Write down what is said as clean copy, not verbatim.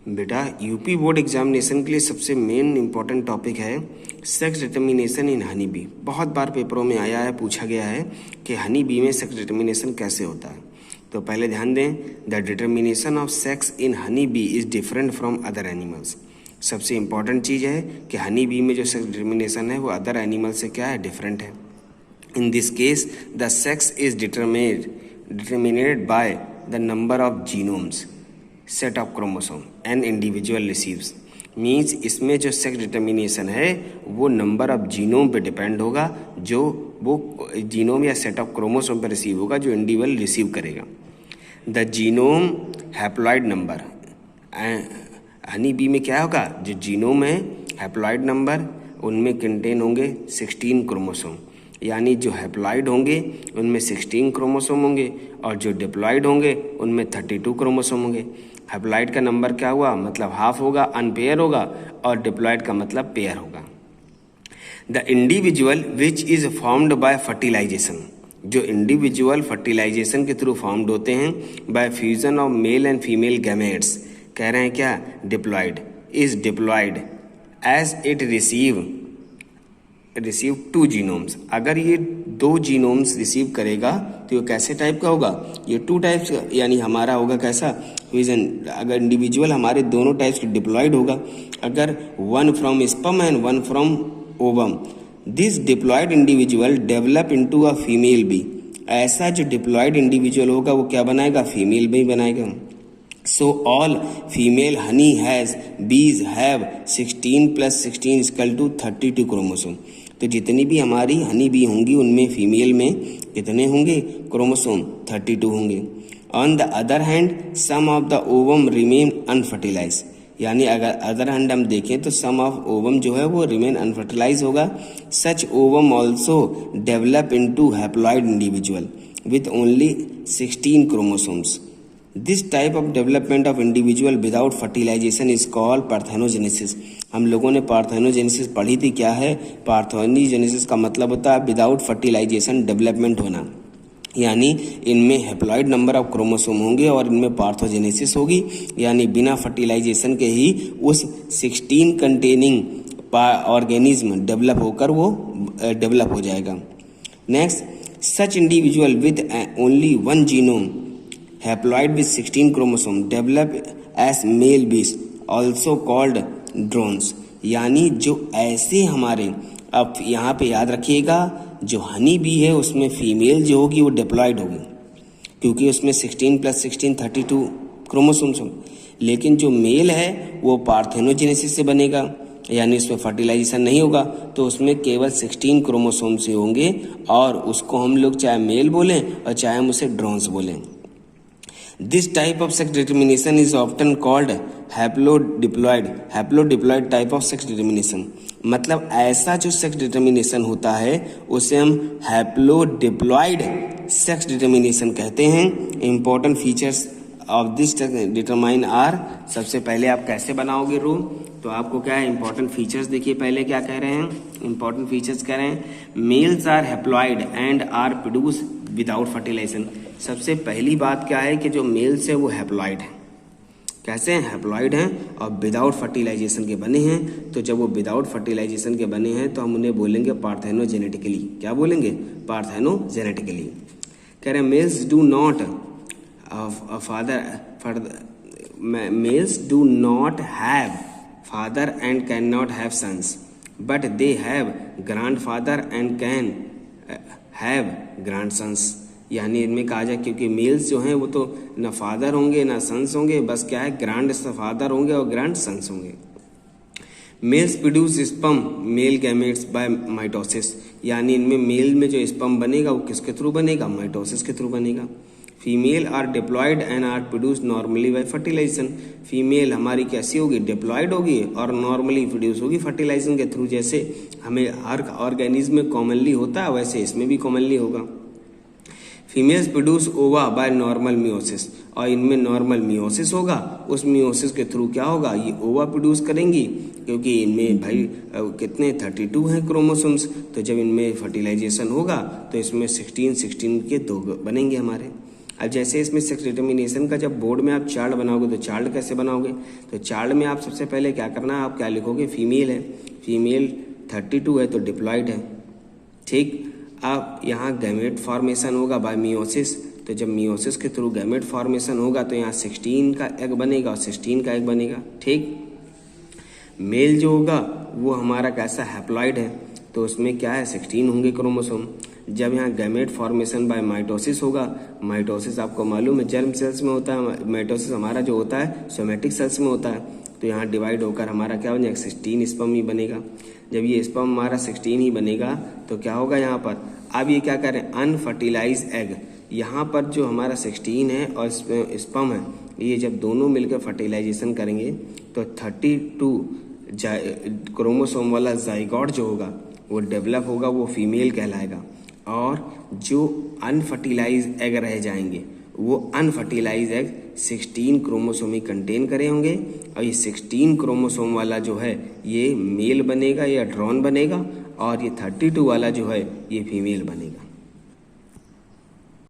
बेटा UP board examination के लिए सबसे मेन इंपॉर्टेंट टॉपिक है sex determination in honey bee. बहुत बार पेपरों में आया है, पूछा गया है कि हनी बी में सेक्स डिटर्मिनेशन कैसे होता है। तो पहले ध्यान दें, the determination of sex in honey bee is different from other animals. सबसे इंपॉर्टेंट चीज़ है कि हनी बी में जो सेक्स डिटर्मिनेशन है वो अदर एनिमल से क्या है, डिफरेंट है। In this case the sex is determinated by the number of genomes set of chromosome an individual receives. Means इसमें जो सेक्स डिटर्मिनेशन है वो नंबर ऑफ जीनोम पे डिपेंड होगा, जो वो जीनोम या सेट ऑफ क्रोमोसोम पे रिसीव होगा जो इंडिविजुअल रिसीव करेगा। The genome haploid number, honey bee में क्या होगा, जो जीनोम है हैप्लॉइड नंबर उनमें कंटेन होंगे 16 क्रोमोसोम, यानी जो हैप्लॉइड होंगे उनमें 16 क्रोमोसोम होंगे और जो डिप्लॉइड होंगे उनमें 32 क्रोमोसोम होंगे। हैप्लॉइड का नंबर क्या हुआ, मतलब हाफ होगा, अनपेयर होगा, और डिप्लॉइड का मतलब पेयर होगा। The individual which is formed by fertilization, जो इंडिविजुअल फर्टिलाइजेशन के थ्रू फॉर्म्ड होते हैं by fusion of male and female gametes, कह रहे हैं क्या, diploid, is diploid as it receive 2 genomes. अगर ये 2 जीनोम्स रिसीव करेगा तो ये कैसे टाइप का होगा, ये 2 टाइप्स का, यानी हमारा होगा कैसा फ्यूजन। अगर इंडिविजुअल हमारे दोनों टाइप्स के डिप्लॉइड होगा, अगर 1 from sperm and 1 from ovum, this diploid individual develop into a female bee. ऐसा जो डिप्लॉइड इंडिविजुअल होगा वो क्या बनाएगा, फीमेल बी बनाएगा। So all female honey has bees have 16 + 16 = 32 chromosome. तो जितनी भी हमारी हनी बी होंगी उनमें फीमेल में कितने होंगे, क्रोमोसोम 32 होंगे। On the other hand some of the ovum remain unfertilize, यानी अगर अदर हैंड हम देखें तो सम ऑफ ओवम जो है वो रिमेन अनफर्टिलाइज होगा। Such ovum also develop into haploid individual with only 16 chromosomes. This type of development of individual without fertilization is called parthenogenesis। हम लोगों ने पार्थेनोजेनेसिस पढ़ी थी, क्या है पार्थेनोजेनेसिस का मतलब होता है विदाउट फर्टिलाइजेशन डेवलपमेंट होना, यानी इनमें हैप्लॉइड नंबर ऑफ क्रोमोसोम होंगे और इनमें पार्थोजेनेसिस होगी, यानी बिना फर्टिलाइजेशन के ही उस 16 कंटेनिंग ऑर्गेनिज्म डेवलप होकर वो डेवलप हो जाएगा। Next, such individual with only 1 genome haploid with 16 chromosome develop as male bees also called drones, यानी जो ऐसे हमारे, अब यहाँ पे याद रखिएगा जो हनी बी है उसमें फीमेल जो होगी वो डिप्लॉइड होगी क्योंकि उसमें 16 + 16 32 क्रोमोसोम्स होंगे, लेकिन जो मेल है वो पार्थेनोजेनेसिस से बनेगा, यानी उसमें फर्टिलाइजेशन नहीं होगा, तो उसमें केवल 16 क्रोमोसोम से होंगे और उसको हम लोग चाहे मेल बोलें और चाहे हम उसे ड्रोन्स बोलें। This type of sex determination is often called haplodiploid type of sex determination। मतलब ऐसा जो सेक्स डिटर्मिनेशन होता है उसे हम हैप्लोडिप्लॉइड सेक्स डिटर्मिनेशन कहते हैं। Important features of this determine are, सबसे पहले आप कैसे बनाओगे रूल, तो आपको क्या है इंपॉर्टेंट फीचर्स देखिए, पहले क्या कह रहे हैं, इंपॉर्टेंट फीचर्स कह रहे हैं males are haploid and are produce without fertilization. सबसे पहली बात क्या है कि जो मेल्स है वो हैप्लॉइड हैं, कैसे हैं, हैप्लॉइड हैं और विदाउट फर्टिलाइजेशन के बने हैं। तो जब वो विदाउट फर्टिलाइजेशन के बने हैं तो हम उन्हें बोलेंगे पार्थेनोजेनेटिकली, क्या बोलेंगे, पार्थेनोजेनेटिकली। कह रहे हैं males do not males do not have father and cannot have sons, but they have grandfather and can have grandsons। यानी इनमें कहा जाए क्योंकि मेल्स जो हैं वो तो ना फादर होंगे ना सन्स होंगे, बस क्या है ग्रैंड फादर होंगे और ग्रैंड सन्स होंगे। Males produce sperm male gametes by mitosis, यानी इनमें मेल में जो स्पर्म बनेगा वो किसके थ्रू बनेगा, माइटोसिस के थ्रू बनेगा। Female are diploid and are produce normally by fertilization. Female हमारी कैसी होगी, डिप्लॉइड होगी और नॉर्मली प्रोड्यूस होगी फर्टिलाइजेशन के थ्रू। जैसे हमें हर ऑर्गेनिज्म में कॉमनली होता है वैसे इसमें भी कॉमनली होगा। फीमेल्स प्रोड्यूस ओवा बाय नॉर्मल मियोसिस, और इनमें नॉर्मल मियोसिस होगा, उस मियोसिस के थ्रू क्या होगा, ये ओवा प्रोड्यूस करेंगी क्योंकि इनमें भाई कितने 32 हैं क्रोमोसोम्स। तो जब इनमें फर्टिलाइजेशन होगा तो इसमें 16 के 2 बनेंगे हमारे। अब जैसे इसमें सेक्स डिटर्मिनेशन का जब बोर्ड में आप चार्ट बनाओगे तो चार्ट कैसे बनाओगे, तो चार्ट में आप सबसे पहले क्या करना है, आप क्या लिखोगे, फीमेल है, फीमेल 32 है तो डिप्लॉयड है, ठीक। अब यहाँ गैमेट फॉर्मेशन होगा बाय मियोसिस, तो जब मियोसिस के थ्रू गैमेट फॉर्मेशन होगा तो यहाँ 16 का एग बनेगा और 16 का एग बनेगा, ठीक। मेल जो होगा वो हमारा कैसा हैप्लॉइड है, तो उसमें क्या है 16 होंगे क्रोमोसोम। जब यहाँ गैमेट फॉर्मेशन बाय माइटोसिस होगा, माइटोसिस आपको मालूम है जर्म सेल्स में होता है, माइटोसिस हमारा जो होता है सोमेटिक सेल्स में होता है, तो यहाँ डिवाइड होकर हमारा क्या बनेगा 16 स्पर्म ही बनेगा। जब ये स्पर्म हमारा 16 ही बनेगा तो क्या होगा यहाँ पर, अब ये क्या करें अनफर्टिलाइज एग, यहाँ पर जो हमारा 16 है और स्पर्म है ये जब दोनों मिलकर फर्टिलाइजेशन करेंगे तो 32 क्रोमोसोम वाला जाइगोट जो होगा वो डेवलप होगा, वो फीमेल कहलाएगा। और जो अनफर्टिलाइज एग रह जाएंगे वो अनफर्टिलाइज एग 16 क्रोमोसोम ही कंटेन करे होंगे, और ये 16 क्रोमोसोम वाला जो है ये मेल बनेगा या ड्रॉन बनेगा, और ये 32 वाला जो है ये फीमेल बनेगा।